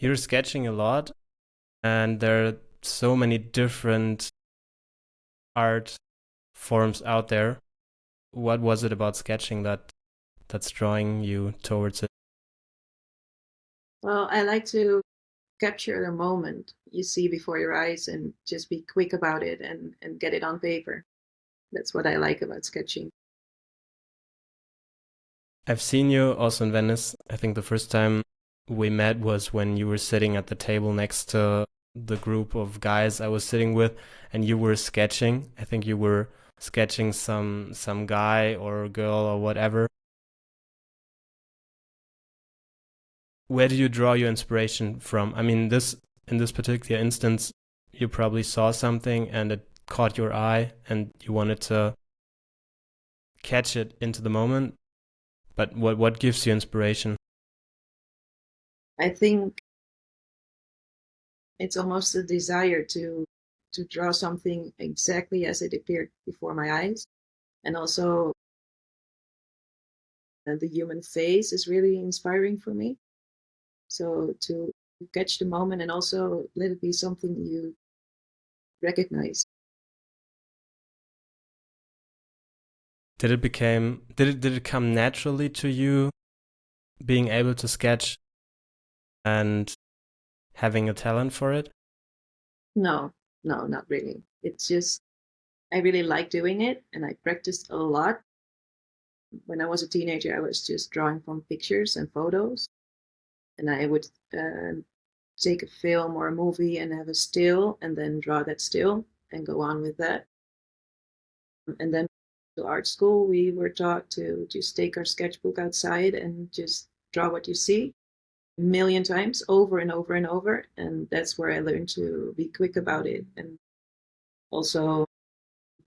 you're sketching a lot, and there are so many different art forms out there. What was it about sketching that's drawing you towards it? Well, I like to capture the moment you see before your eyes and just be quick about it and get it on paper. That's what I like about sketching. I've seen you also in Venice. I think the first time we met was when you were sitting at the table next to the group of guys I was sitting with, and you were sketching. I think you were sketching some guy or girl or whatever. Where do you draw your inspiration from? I mean, this in this particular instance, you probably saw something and it caught your eye, and you wanted to catch it into the moment. But what gives you inspiration? I think it's almost a desire to draw something exactly as it appeared before my eyes. And also the human face is really inspiring for me. So to catch the moment and also let it be something you recognize. Did it come naturally to you being able to sketch and having a talent for it? No, no, not really. It's just I really like doing it and I practiced a lot. When I was a teenager, I was just drawing from pictures and photos, and I would take a film or a movie and have a still and then draw that still and go on with that. And then to art school, we were taught to just take our sketchbook outside and just draw what you see a million times over and over and over. And that's where I learned to be quick about it and also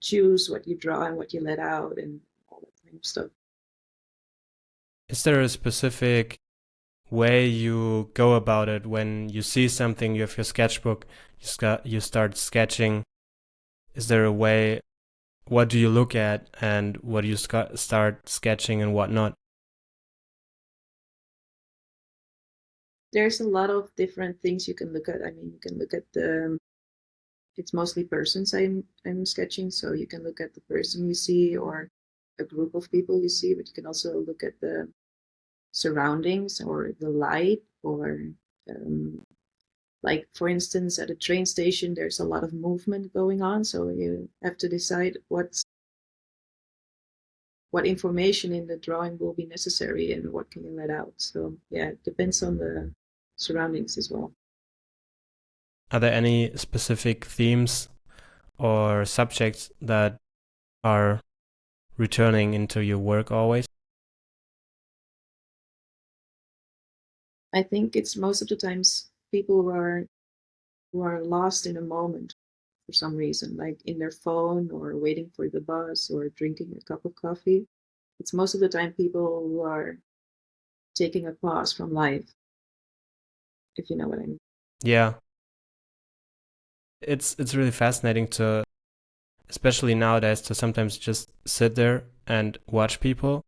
choose what you draw and what you let out and all that kind of stuff. Is there a specific way you go about it when you see something, you have your sketchbook, you start sketching? Is there a way? What do you look at, and what do you start sketching and what not? There's a lot of different things you can look at. I mean, you can look at the it's mostly persons I'm sketching, so you can look at the person you see or a group of people you see, but you can also look at the surroundings or the light or um, like for instance at a train station there's a lot of movement going on, so you have to decide what information in the drawing will be necessary and what can you let out. So yeah, it depends on the surroundings as well. Are there any specific themes or subjects that are returning into your work always? I think it's most of the times people who are lost in a moment for some reason, like in their phone or waiting for the bus or drinking a cup of coffee. It's most of the time people who are taking a pause from life, if you know what I mean. Yeah, it's really fascinating to, especially nowadays, to sometimes just sit there and watch people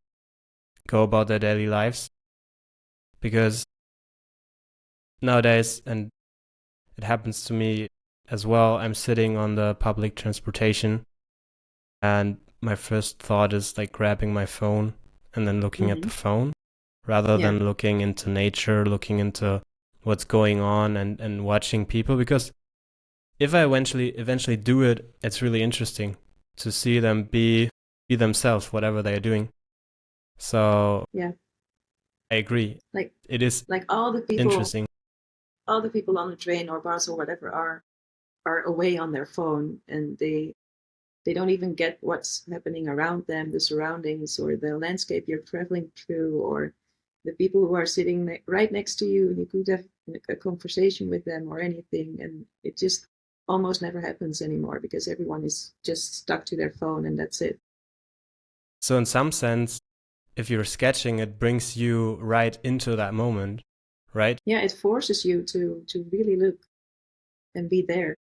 go about their daily lives, because nowadays, and it happens to me as well, I'm sitting on the public transportation, and my first thought is like grabbing my phone and then looking at the Hmm. phone rather Yeah, than looking into nature, looking into what's going on, and watching people. Because if I eventually do it, it's really interesting to see them be themselves, whatever they are doing. So yeah. I agree. Like It is like interesting. all the people on the train or bus or whatever are away on their phone and they don't even get what's happening around them, the surroundings or the landscape you're traveling through, or the people who are sitting right next to you. You could have a conversation with them or anything, and it just almost never happens anymore because everyone is just stuck to their phone and that's it. So in some sense, if you're sketching, it brings you right into that moment, right? Yeah, it forces you to really look and be there.